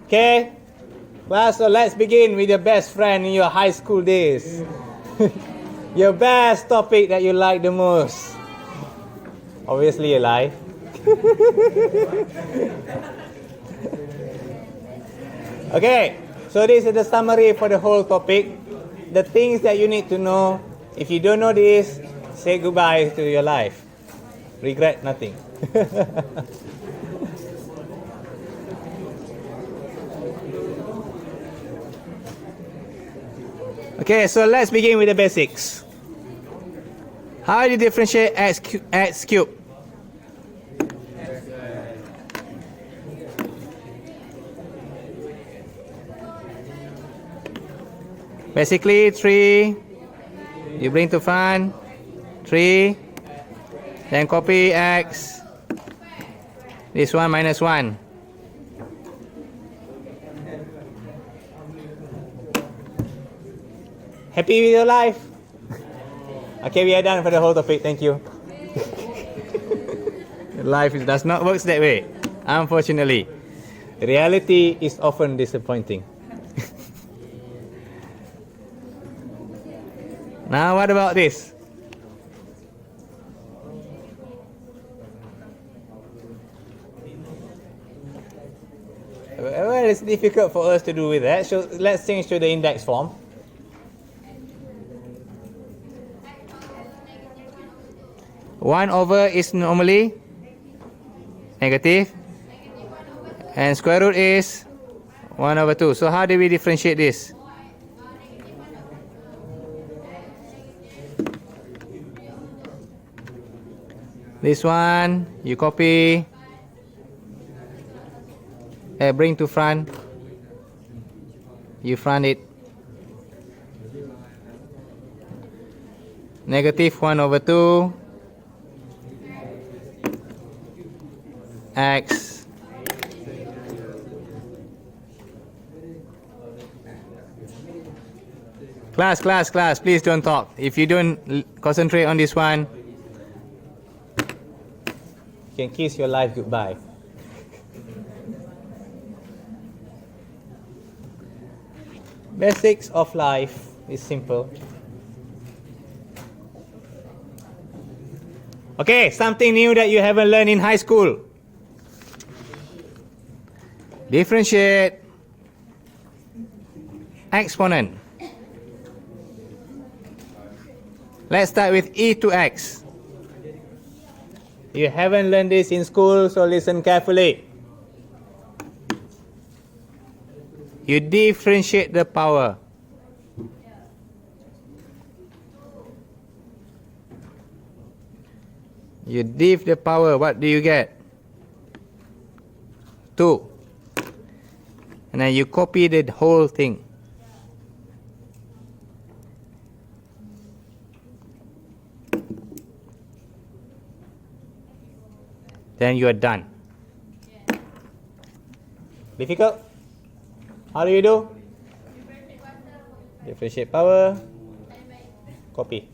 Okay? Class, so let's begin with your best friend in your high school days. Your best topic that you like the most. Obviously your life. Okay, so this is the summary for the whole topic. The things that you need to know. If you don't know this, say goodbye to your life. Regret nothing. Okay, so let's begin with the basics. How do you differentiate x cubed? Basically, 3, you bring to front, 3, then copy x, this one minus 1. Happy with your life? Okay, we are done for the whole topic, thank you. Life does not work that way, unfortunately. Reality is often disappointing. Now what about this? Well, it's difficult for us to do with that, so let's change to the index form. One over is normally negative, and square root is 1 over 2. So how do we differentiate this? This one, you copy, bring to front, you front it. Negative 1 over 2, x. Class, please don't talk. If you don't concentrate on this one, you can kiss your life goodbye. Basics of life is simple. Okay, something new that you haven't learned in high school. Differentiate exponent. Let's start with e to x. You haven't learned this in school, so listen carefully. You differentiate the power. You diff the power, what do you get? 2. And then you copy the whole thing. Then you are done. Difficult? How do you do? Differentiate power. Copy.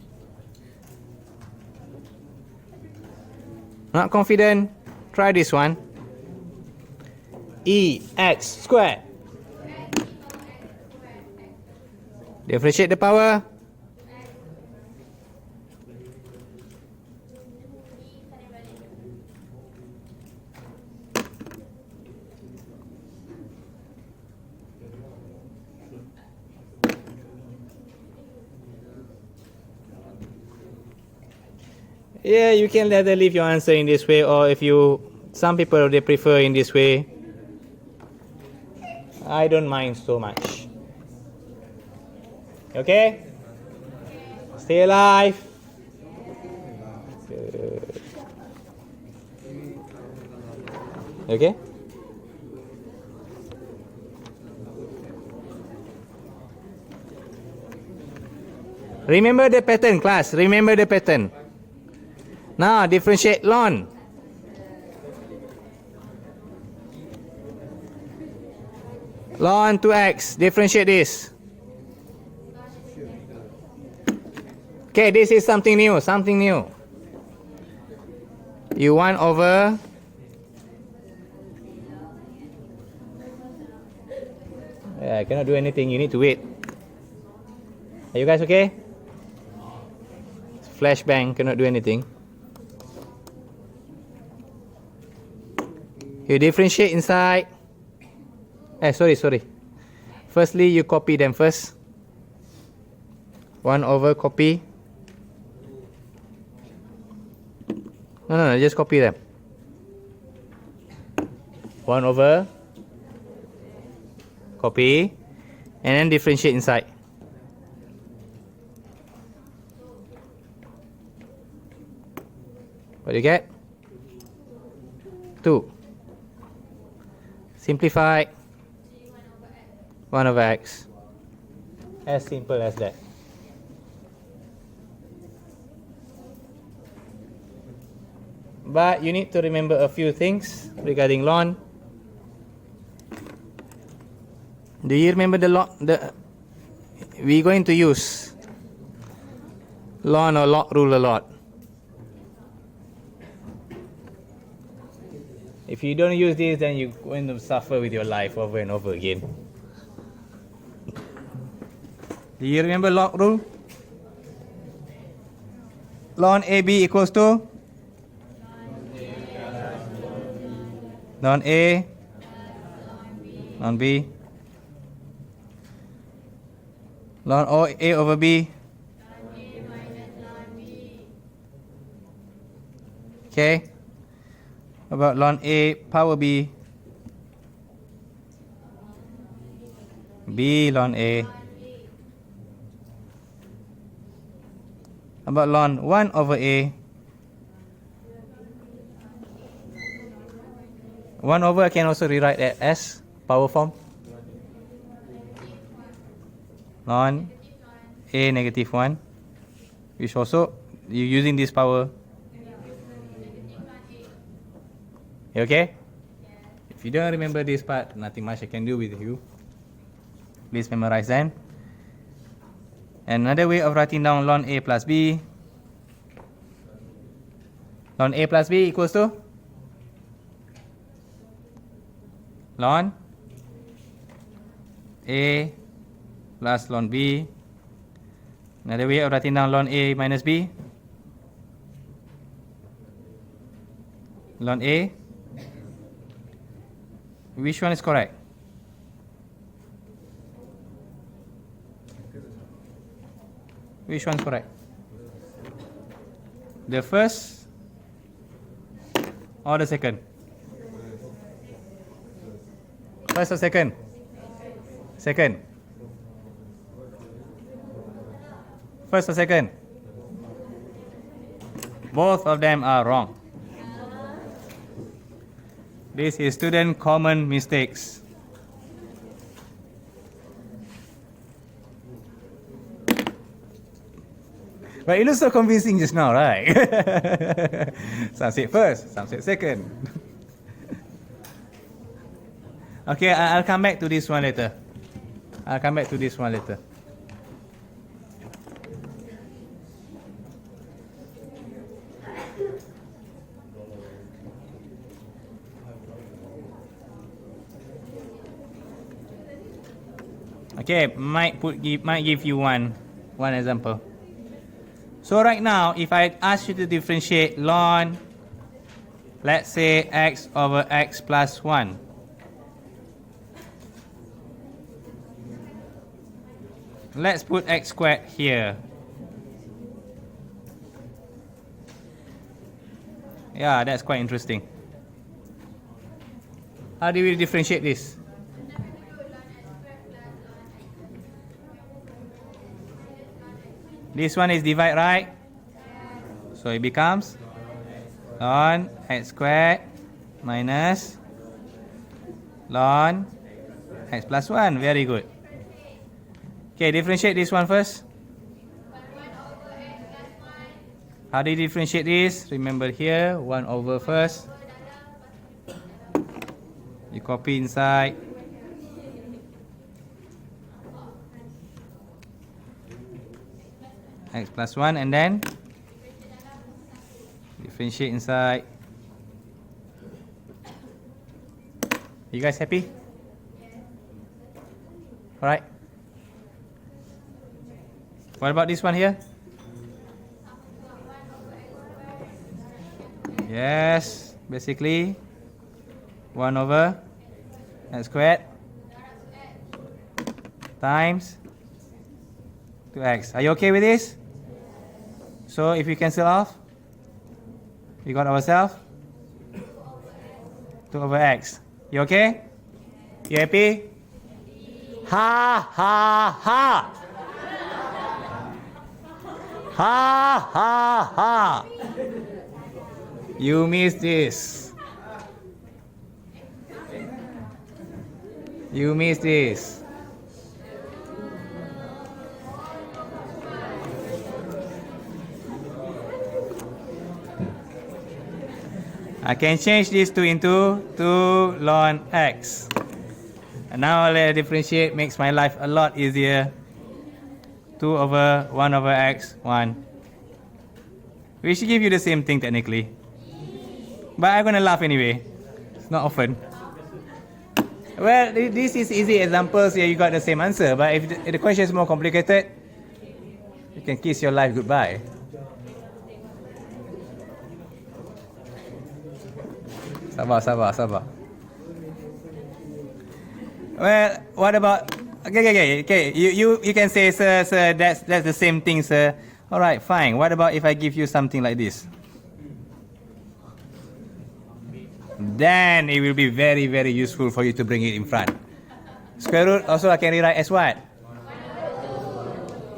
Not confident? Try this one. Ex squared. Differentiate the power. Yeah, you can either leave your answer in this way, or if you, some people they prefer in this way. I don't mind so much. Okay? Stay alive. Okay? Remember the pattern, class. Remember the pattern. Now differentiate ln. Ln 2x. Differentiate this. Okay, this is something new. Something new. You 1 over Yeah, I cannot do anything. You need to wait. Are you guys okay? Flashbang, cannot do anything. You differentiate inside. Sorry. Firstly, you copy them first. 1 over copy. No, just copy them. 1 over copy, and then differentiate inside. What do you get? 2. Simplify. 1 over x. As simple as that. But you need to remember a few things regarding ln. Do you remember we're going to use ln or log rule a lot. If you don't use this, then you're going to suffer with your life over and over again. Do you remember log rule? Ln AB equals to ln A ln B ln A over B. Okay. About ln A power B. B ln A. About ln 1 over A. 1 over I can also rewrite that as power form. Ln A negative 1, which also you're using this power. You okay? If you don't remember this part, nothing much I can do with you. Please memorize them. Another way of writing down ln A plus B. Ln A plus B equals to ln A plus ln B. Another way of writing down ln A minus B. Ln A. Which one is correct? Which one is correct? The first or the second? First or second? Second. First or second? Both of them are wrong. This is student common mistakes. But it looks so convincing just now, right? Some said first, some said second. Okay, I'll come back to this one later. Okay, might give you one example. So right now, if I ask you to differentiate ln, let's say x over x plus 1. Let's put x squared here. Yeah, that's quite interesting. How do we differentiate this? This one is divide, right? So it becomes ln x squared minus ln x plus 1. Very good. Okay, differentiate this one first. How do you differentiate this? Remember here, 1 over first. You copy inside. X plus 1 and then differentiate inside. You guys happy? Alright? What about this one here? Yes, basically 1 over x squared times 2x. Are you okay with this? So if we cancel off, we got ourselves 2 over x. You okay? You happy? Ha ha ha! Ha ha ha! You missed this. You missed this. I can change this into 2 ln x. And now I'll differentiate, makes my life a lot easier. 2 over 1 over x, 1. We should give you the same thing technically. But I'm going to laugh anyway. It's not often. Well, this is easy examples here, you got the same answer. But if the question is more complicated, you can kiss your life goodbye. Sabar. Well, what about... Okay. You can say, sir, that's the same thing, sir. All right, fine. What about if I give you something like this? Then it will be very, very useful for you to bring it in front. Square root also I can rewrite as what?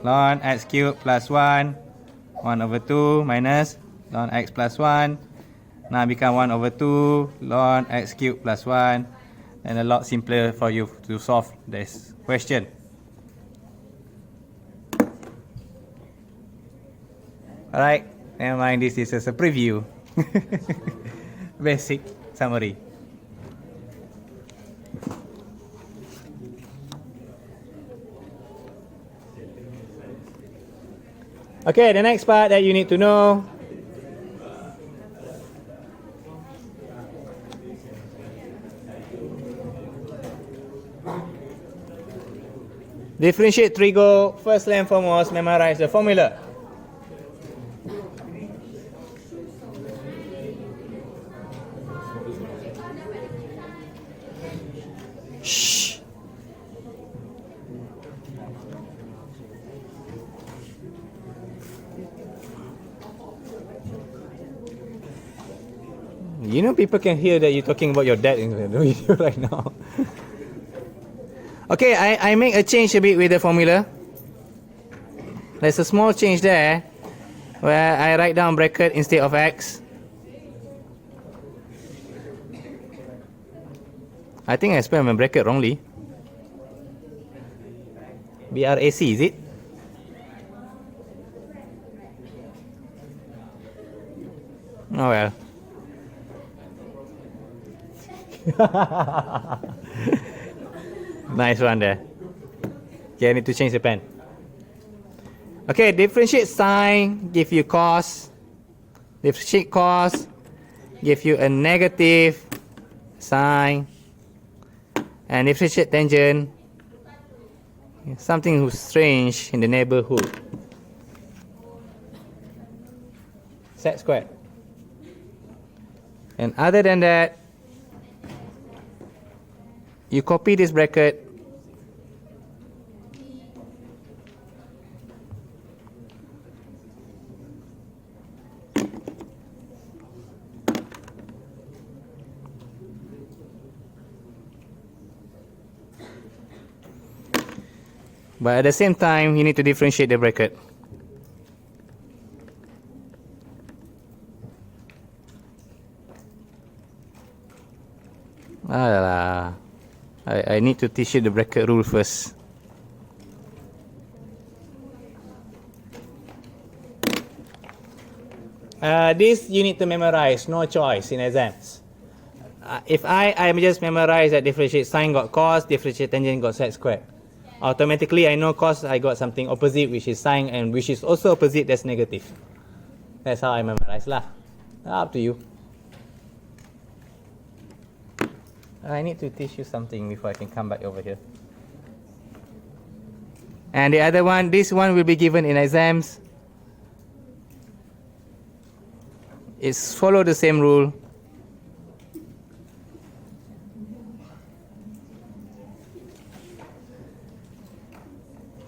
Ln x cubed plus 1. 1 over 2 minus ln x plus 1. Now become 1 over 2 ln x cubed plus 1. And a lot simpler for you to solve this question. Alright, never mind, this is just a preview. Basic summary. Okay, the next part that you need to know. Differentiate Trigo. First and foremost, memorize the formula. Shh. You know, people can hear that you're talking about your dad in the video right now. Okay, I make a change a bit with the formula. There's a small change there where I write down bracket instead of x. I think I spelled my bracket wrongly. BRAC, is it? Oh well. Nice one there. Okay, I need to change the pen. Okay, differentiate sine, give you cos. Differentiate cos, give you a negative sine. And differentiate tangent, something who's strange in the neighborhood. Set squared. And other than that, you copy this bracket. But at the same time, you need to differentiate the bracket. I need to teach you the bracket rule first. This you need to memorize, no choice in exams. If I just memorize that differentiate sine got cos, differentiate tangent got sec squared. Automatically I know cos I got something opposite which is sine, and which is also opposite that's negative. That's how I memorize lah. Up to you. I need to teach you something before I can come back over here. And the other one, this one will be given in exams. It's follow the same rule.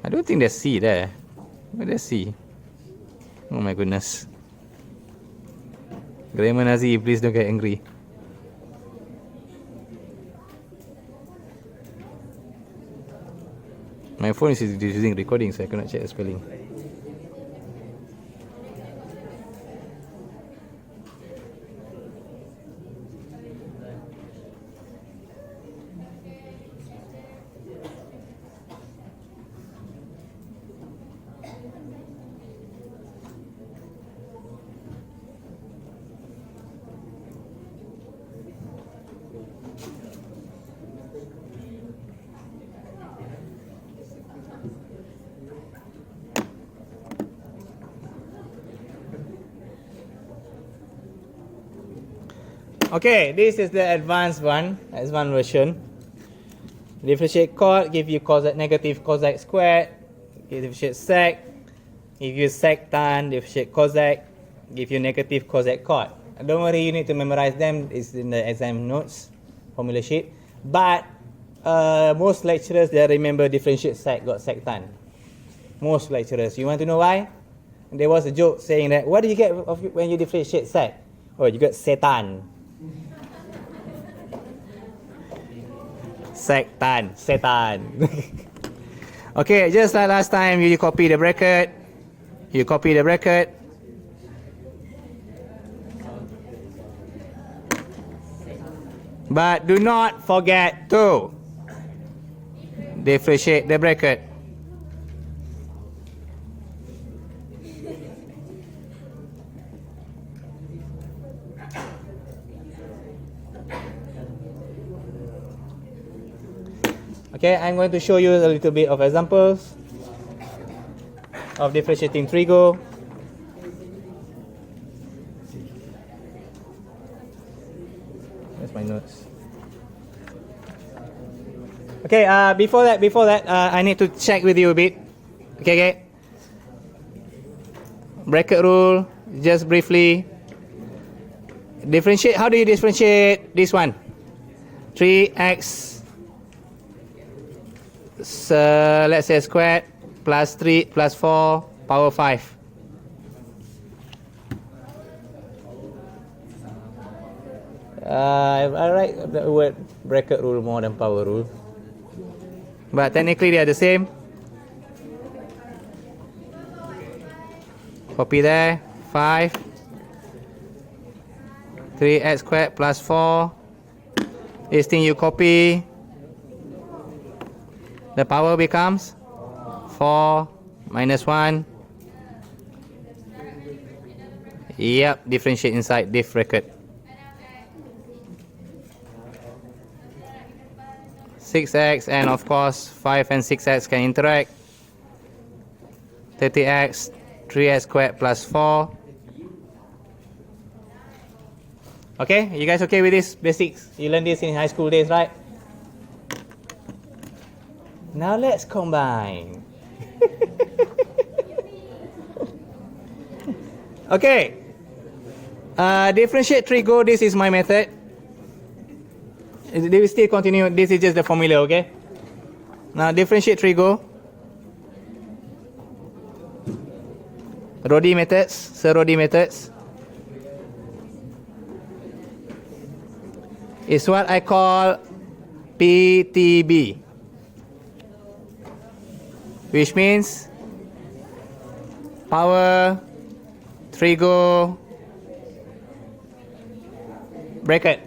I don't think there's C there. Where there's C? Oh my goodness. Grammar Nazi, please don't get angry. My phone is using recording, so I cannot check the spelling. Okay, this is the advanced one, advanced version. Differentiate cot, give you cosec negative cosec squared. Differentiate sec, give you sec tan. Differentiate cosec, give you negative cosec cot. Don't worry, you need to memorize them. It's in the exam notes, formula sheet. But most lecturers, they remember differentiate sec got sec tan. Most lecturers. You want to know why? There was a joke saying that, what do you get when you differentiate sec? Oh, you got setan. Setan. Okay, just like last time, you copy the bracket. You copy the bracket. But do not forget to differentiate the bracket. Okay, I'm going to show you a little bit of examples of differentiating Trigo. That's my notes. Okay, before that, I need to check with you a bit. Okay. Bracket rule, just briefly. Differentiate. How do you differentiate this one? 3x. So let's say squared plus 3 plus 4 power 5. I write the word bracket rule more than power rule, but technically they are the same. Copy there, 5 3x squared plus 4. This thing you copy. The power becomes 4 minus 1. Yep, differentiate inside diff bracket. 6x, and of course 5 and 6x can interact. 30x, 3x squared plus 4. Okay, you guys okay with this basics? You learned this in high school days, right? Now let's combine. Okay. Differentiate Trigo. This is my method. They will still continue. This is just the formula, okay? Now differentiate Trigo. Rodhi methods. Sir Rodhi methods. Is what I call PTB. Which means power, Trigo, bracket.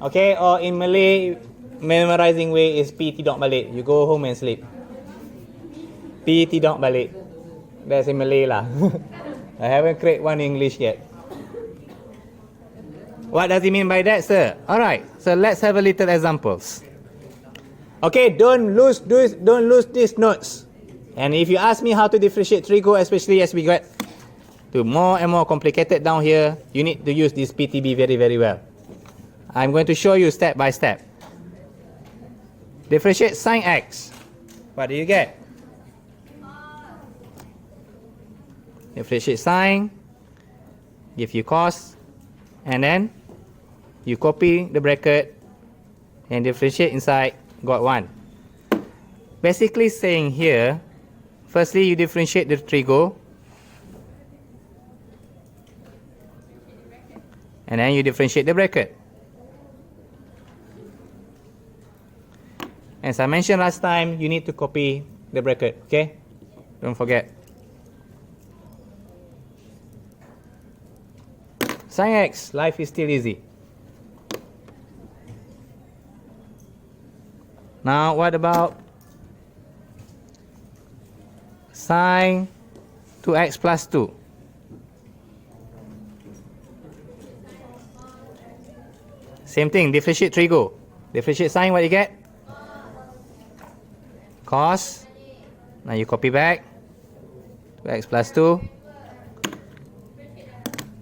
Okay, or in Malay, memorizing way is PT dot balik. You go home and sleep. PT dot balik. That's in Malay lah. I haven't created one in English yet. What does it mean by that, sir? Alright, so let's have a little examples. Okay, don't lose these notes. And if you ask me how to differentiate Trigo, especially as we get to more and more complicated down here, you need to use this PTB very, very well. I'm going to show you step by step. Differentiate sine x. What do you get? Differentiate sign, give you cos, and then you copy the bracket and differentiate inside, got 1. Basically saying here, firstly you differentiate the trigo, and then you differentiate the bracket. As I mentioned last time, you need to copy the bracket, okay? Don't forget. Sin x, life is still easy. Now what about sine 2x plus 2? Same thing, differentiate trigo. Differentiate sine, what you get? Cos. Now you copy back. 2x plus 2.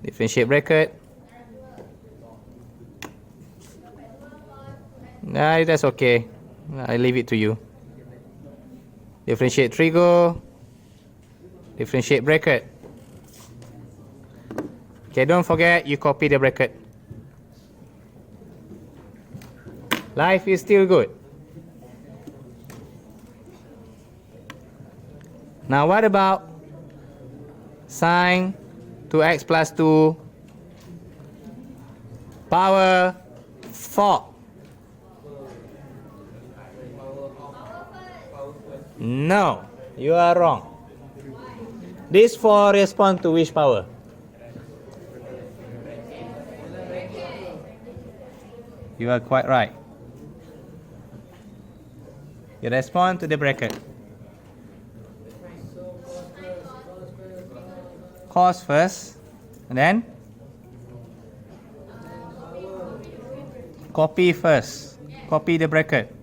Differentiate bracket. Nah, that's okay. I leave it to you. Differentiate trigo. Differentiate bracket. Okay, don't forget you copy the bracket. Life is still good. Now what about sine 2x plus 2 power 4? No, you are wrong. This 4 respond to which power? You are quite right. You respond to the bracket. Cos first, and then copy first. Copy the bracket.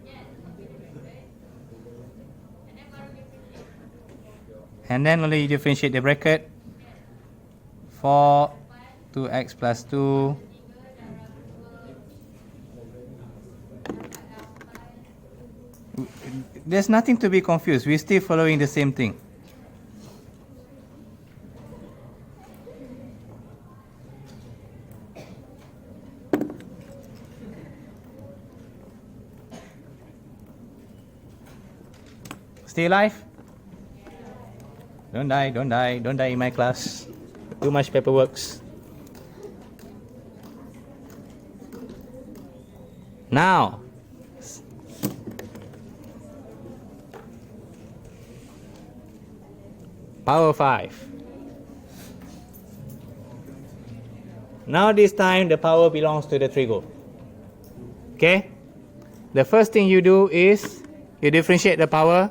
And then only you differentiate the bracket. 4 2x plus 2 there's nothing to be confused. We're still following the same thing. Stay alive? Don't die, don't die, don't die in my class. Too much paperwork. Now, power 5. Now this time the power belongs to the trigo. Okay? The first thing you do is you differentiate the power.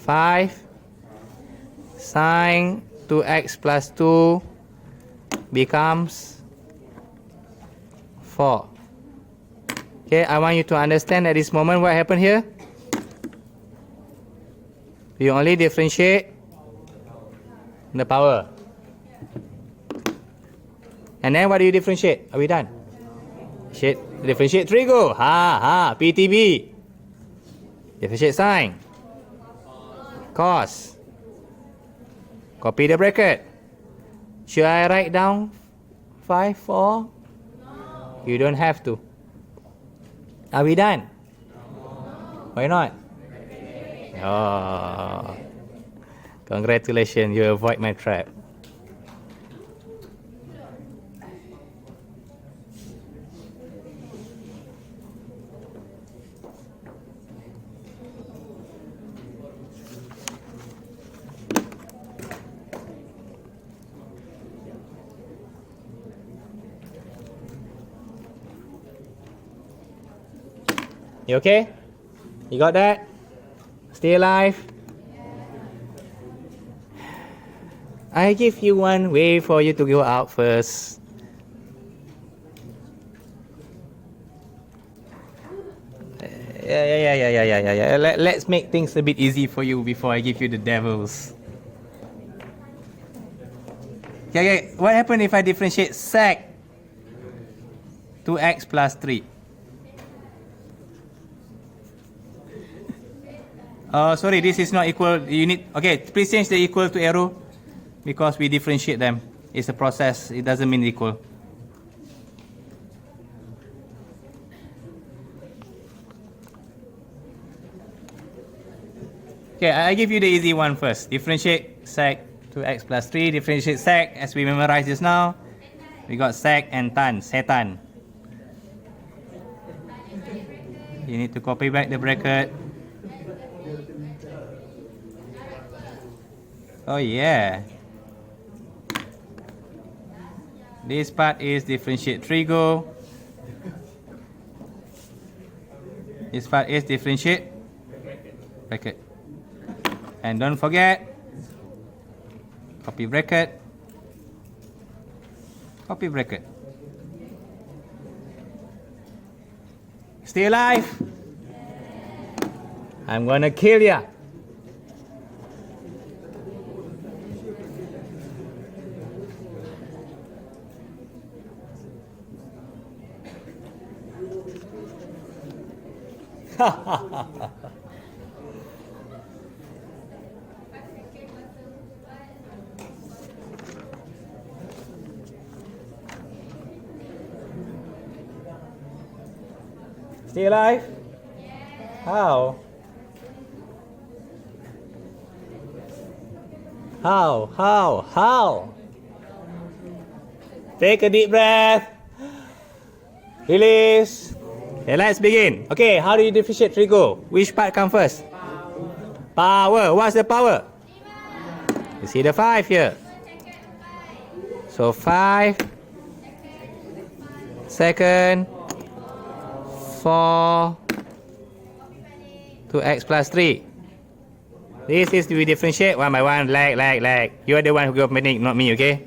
5 sine 2x plus 2 becomes 4. Okay, I want you to understand at this moment what happened here. You only differentiate the power. And then what do you differentiate? Are we done? Differentiate trigo. PTB. Differentiate sine. Cos. Copy the bracket. Should I write down 5, 4? No. You don't have to. Are we done? No. Why not? Oh. Congratulations, you avoid my trap. You okay? You got that? Stay alive? I give you one way for you to go out first. Yeah. Let's make things a bit easy for you before I give you the devils. Okay. What happens if I differentiate sec 2x plus 3? Sorry, this is not equal. You need, okay, please change the equal to arrow because we differentiate them. It's a process, it doesn't mean equal. Okay, I give you the easy one first. Differentiate sec 2x plus 3. Differentiate sec, as we memorized just now. We got sec and tan, setan. You need to copy back the bracket. Oh yeah. This part is differentiate Trigo. This part is differentiate bracket. And don't forget, copy bracket, copy bracket. Stay alive? I'm gonna kill ya. Stay alive? How? How? Take a deep breath. Release. Okay, let's begin. Okay, how do you differentiate Trigo? Which part come first? Power. What's the power? You see the 5 here. So 5 second 4 2x plus 3. This is we differentiate one by one, lag. You are the one who got panic, not me, okay?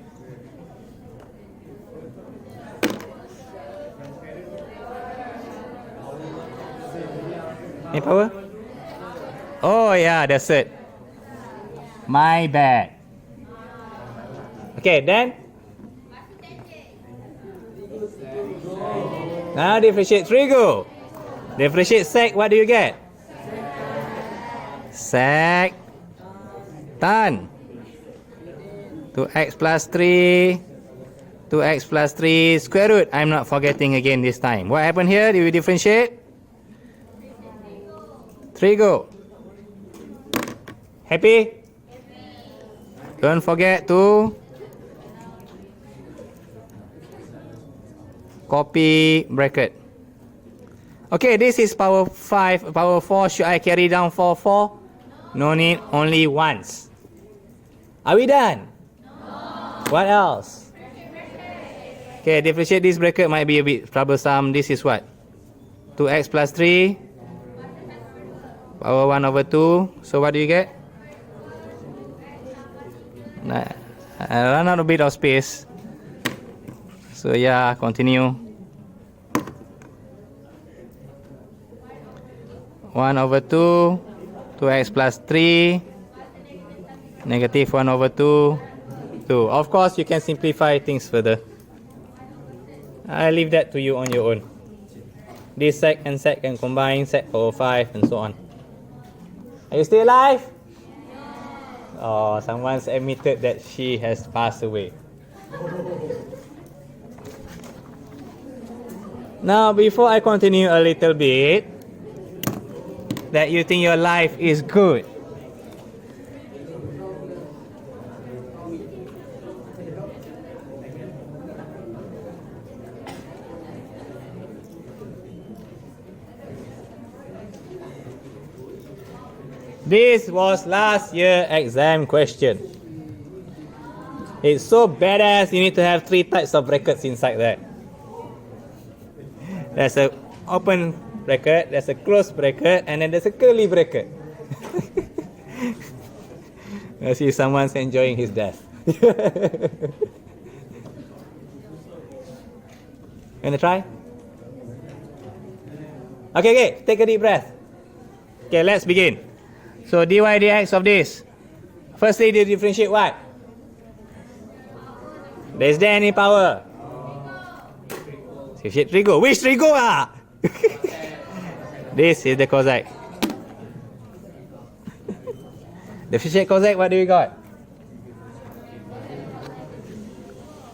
Any power? Oh yeah, that's it. My bad. Okay, then now differentiate Trigo. Differentiate sec, what do you get? Sec tan 2x plus 3 2x plus 3 square root. I'm not forgetting again this time. What happened here? Do we differentiate? Trigo. Happy? Don't forget to copy bracket. Okay, this is power 5, power 4. Should I carry down 4? No need, only once. Are we done? No. What else? Okay, differentiate this bracket might be a bit troublesome. This is what? 2x plus 3 power 1 over 2. So what do you get? I run out a bit of space. So yeah, continue. 1 over 2, 2x plus 3, negative 1 over 2, 2. Of course, you can simplify things further. I leave that to you on your own. This sec and sec can combine, sec power 5 and so on. Are you still alive? Oh, someone's admitted that she has passed away. Now, before I continue a little bit, that you think your life is good. This was last year exam question. It's so badass, you need to have 3 types of brackets inside that. There's a open bracket, there's a closed bracket, and then there's a curly bracket. I see someone's enjoying his death. Gonna try? Okay, take a deep breath. Okay, let's begin. So dy dx of this. Firstly, they differentiate what? Is there any power? Differentiate Trigo. Which Trigo ah? This is the cosine. Differentiate cosec, what do we got?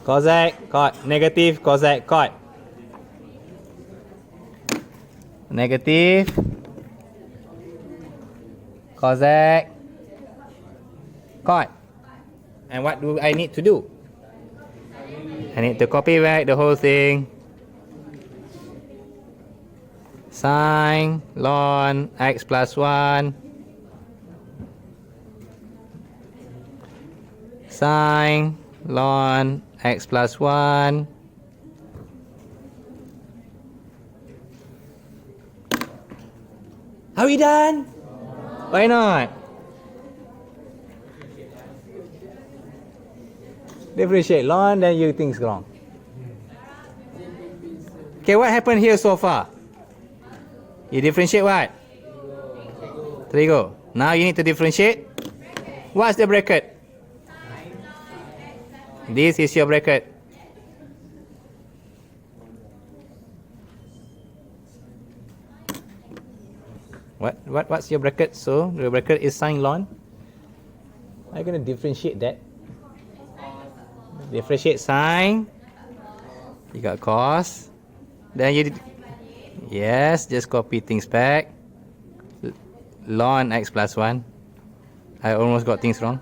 Cosec, cot. Negative, cosec, cot. Negative, cosec, cot. And what do I need to do? I need to copy back the whole thing. Sine, ln, x plus 1. Sine, ln, x plus 1. Are we done? Why not? Differentiate ln, then you think it's wrong. Okay, what happened here so far? You differentiate what? Trigo. Now you need to differentiate. What's the bracket? This is your bracket. What's your bracket? So the bracket is sine ln. Are you going to differentiate that? Differentiate sine. You got cos. Then you yes, just copy things back. Ln x plus 1. I almost got things wrong.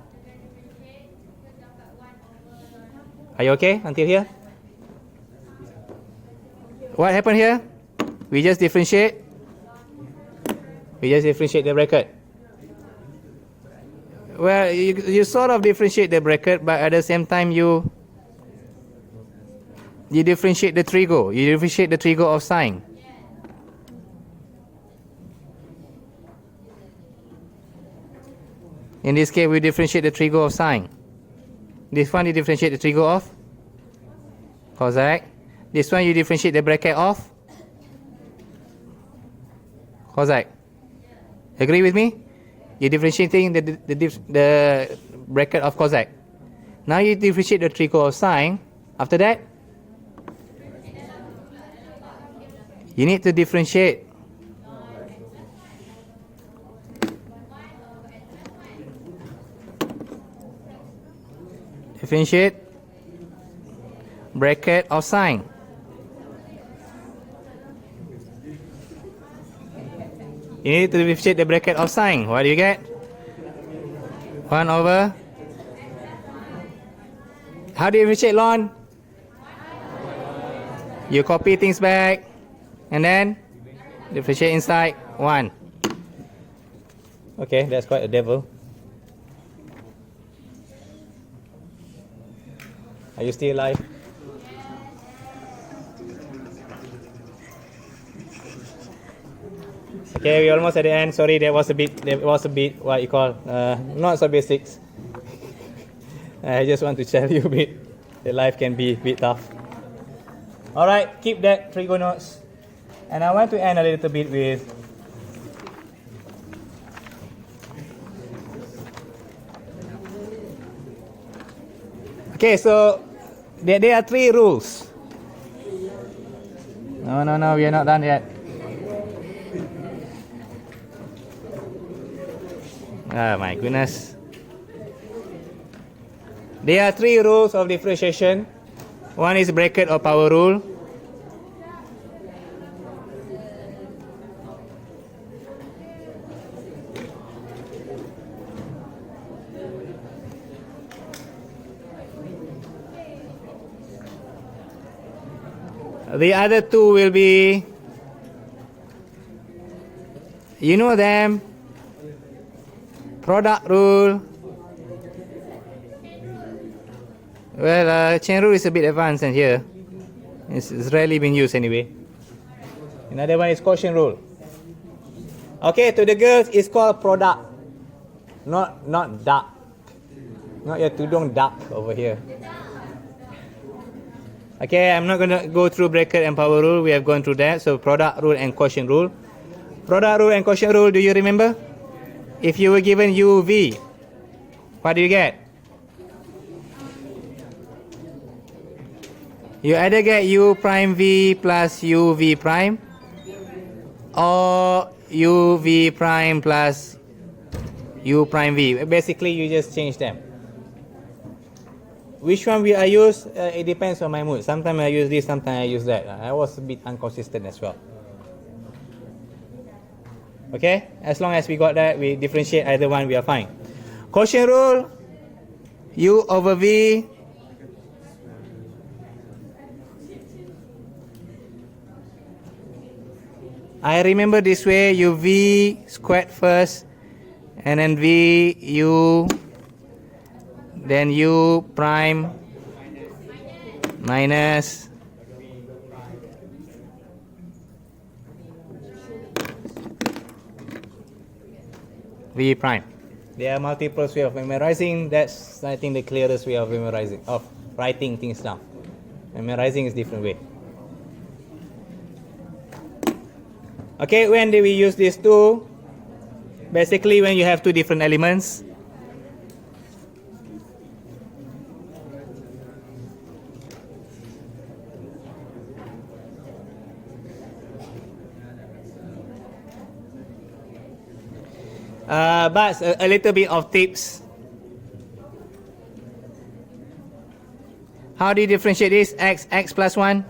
Are you okay until here? What happened here? We just differentiate. We just differentiate the bracket. Well, you sort of differentiate the bracket, but at the same time you differentiate the trigo. You differentiate the trigo of sine. In this case, we differentiate the trigo of sine. This one you differentiate the trigo of cosec. This one you differentiate the bracket of cosec. Agree with me? You're differentiating the bracket of cosec. Now you differentiate the trigo of sine. After that, you need to differentiate bracket of sine. You need to differentiate the bracket of sine. What do you get? 1 over. How do you differentiate ln? You copy things back and then differentiate inside 1. Okay, that's quite a devil. Are you still alive? Okay, we're almost at the end. Sorry, that was a bit what you call not so basics. I just want to tell you a bit that life can be a bit tough. Alright, keep that Trigo notes. And I want to end a little bit with okay, so there are 3 rules. No, we are not done yet. Oh my goodness. There are 3 rules of differentiation. One is bracket or power rule. The other 2 will be, you know them, product rule. Well, chain rule is a bit advanced in here. It's rarely been used anyway. Another one is quotient rule. Okay, to the girls, it's called product. Not duck. Not your tudung duck over here. Okay, I'm not going to go through bracket and power rule. We have gone through that. So product rule and quotient rule. Product rule and quotient rule, do you remember? If you were given UV, what do you get? You either get U prime V plus UV prime or UV prime plus u prime v. Basically, you just change them. Which one will I use? It depends on my mood. Sometimes I use this, sometimes I use that. I was a bit inconsistent as well. Okay, as long as we got that, we differentiate either one, we are fine. Quotient rule, u over v. I remember this way, you v squared first, and then v u, then u prime minus v prime. There are multiple ways of memorizing. That's, I think, the clearest way of memorizing, of writing things down. Memorizing is different way. Okay, when do we use these two? Basically, when you have two different elements. But a little bit of tips. How do you differentiate this? X plus 1.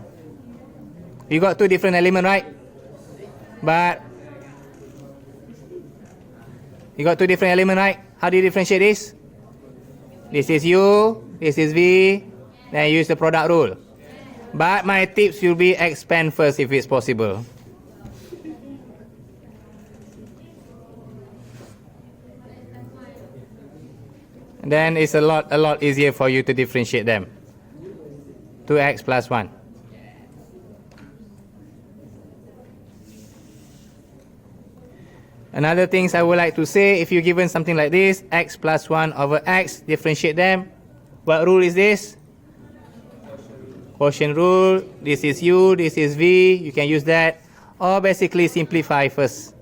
You got two different elements, right? But you got two different elements, right? How do you differentiate this? This is u, this is v, then use the product rule. But my tips will be expand first if it's possible. Then it's a lot easier for you to differentiate them. 2x plus 1. Another things I would like to say, if you're given something like this, x plus 1 over x, differentiate them. What rule is this? Quotient rule. This is u, this is v. You can use that. Or basically simplify first.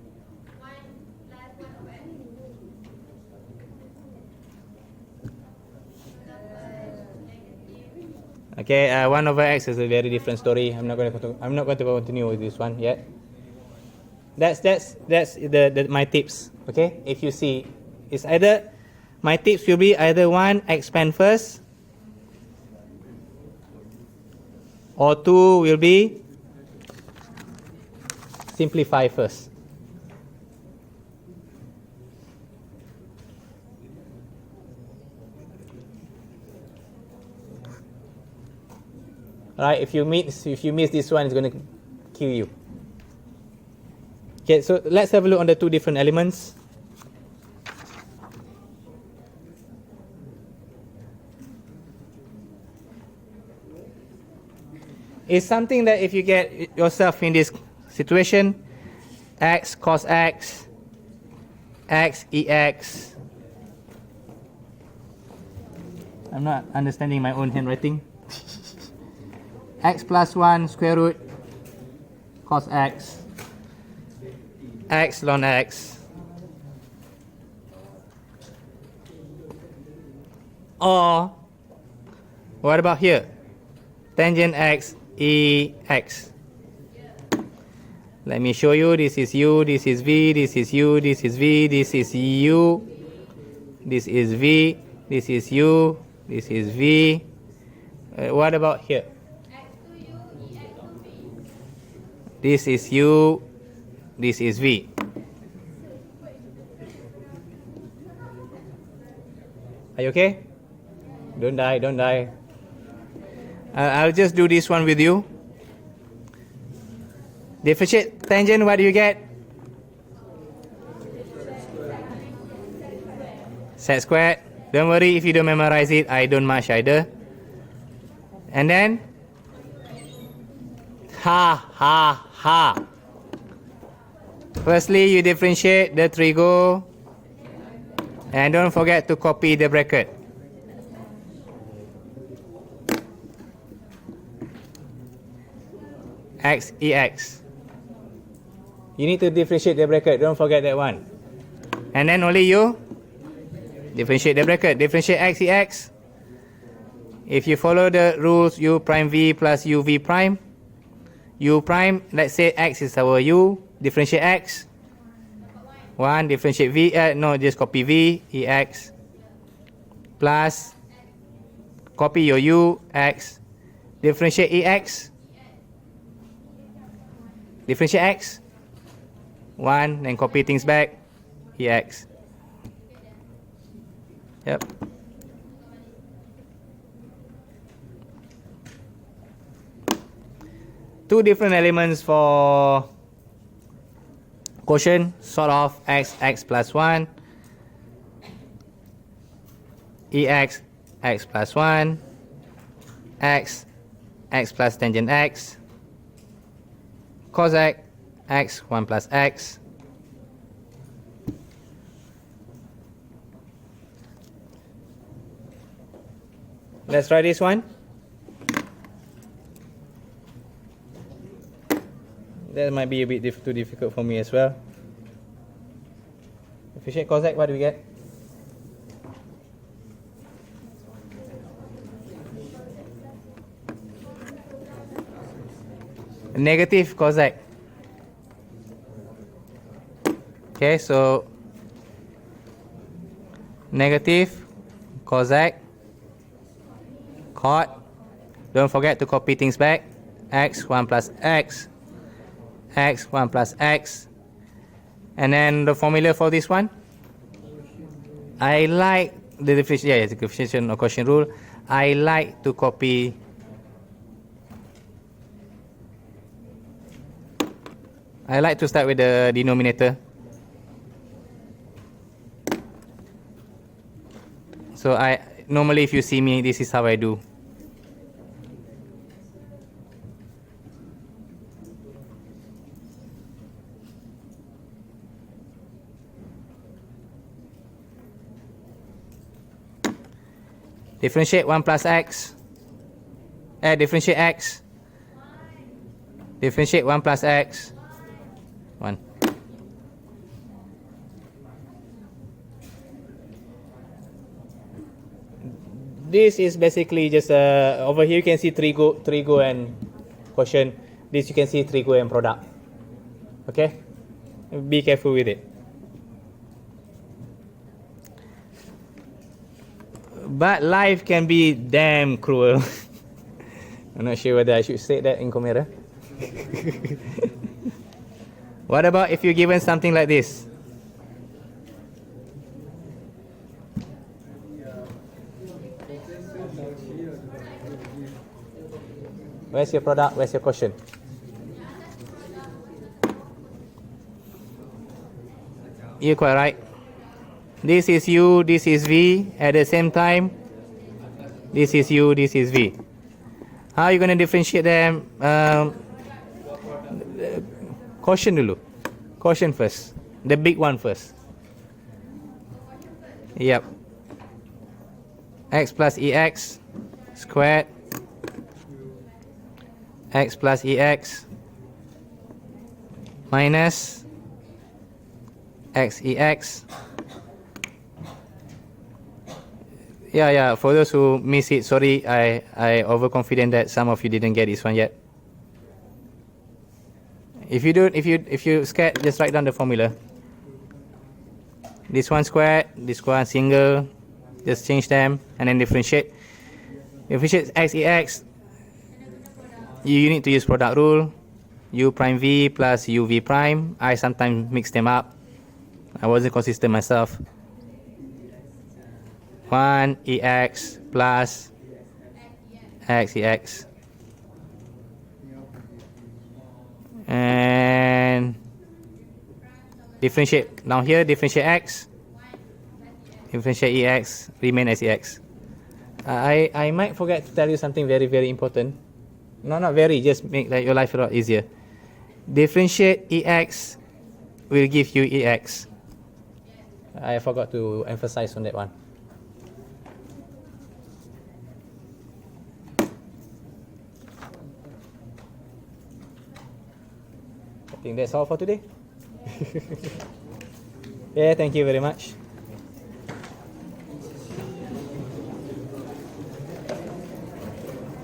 Okay, 1 over x is a very different story. I'm not going to continue with this one yet. That's my tips. Okay, if you see, it's either my tips will be either 1 expand first, or 2 will be simplify first. Right, if you miss this one, it's going to kill you. Okay, so let's have a look on the two different elements. It's something that if you get yourself in this situation, x cos x, x ex. I'm not understanding my own handwriting. X plus 1 square root cos x, x ln x. Or, what about here? Tangent x e x. Let me show you. This is u, this is v, this is u, this is v, this is u, this is v, this is u, this is v. What about here? This is u, this is v. Are you okay? Don't die, don't die. I'll just do this one with you. Differentiate tangent, what do you get? Set squared. Don't worry if you don't memorize it, I don't much either. And then ha ha ha. Firstly, you differentiate the Trigo, and don't forget to copy the bracket. X ex. You need to differentiate the bracket, don't forget that one. And then only you differentiate the bracket, differentiate x ex. If you follow the rules u prime v plus u v prime, u prime, let's say x is our u, differentiate x. 1, differentiate v, no, just copy v, ex, plus, copy your u, x, differentiate ex, differentiate x, 1, then copy things back, ex. Yep. Two different elements for quotient, sort of x plus 1, ex, x plus 1, x plus tangent x, cosec, x, 1 plus x. Let's try this one. That might be a bit too difficult for me as well. Differentiate cosec, what do we get? Negative cosec. Okay, so negative cosec, cot. Don't forget to copy things back. X, 1 plus x. X, 1 plus x. And then the formula for this one. I like the differentiation or quotient rule. I like to copy I like to start with the denominator. So normally if you see me, this is how I do. Differentiate 1 plus x. Differentiate x. Differentiate 1 plus x. 1. This is basically just over here you can see Trigo and quotient. This you can see Trigo and product. Okay, be careful with it. But life can be damn cruel. I'm not sure whether I should say that in camera. What about if you're given something like this? Where's your product? Where's your quotient? You're quite right. This is u, this is v. At the same time, this is u, this is v. How are you going to differentiate them? Quotient dulu. Quotient first. The big one first. Yep. X plus ex squared. X plus ex minus x ex. Yeah. For those who miss it, sorry, I overconfident that some of you didn't get this one yet. If you scared, just write down the formula. This one squared, this one single. Just change them and then differentiate. Differentiate x ex. You need to use product rule. U prime v plus u v prime. I sometimes mix them up. I wasn't consistent myself. 1 ex plus x ex. And differentiate. Now here, differentiate x. Differentiate ex. Remain as ex. I might forget to tell you something very, very important. No, not very. Just make your life a lot easier. Differentiate ex will give you ex. I forgot to emphasize on that one. I think that's all for today. Yeah, thank you very much.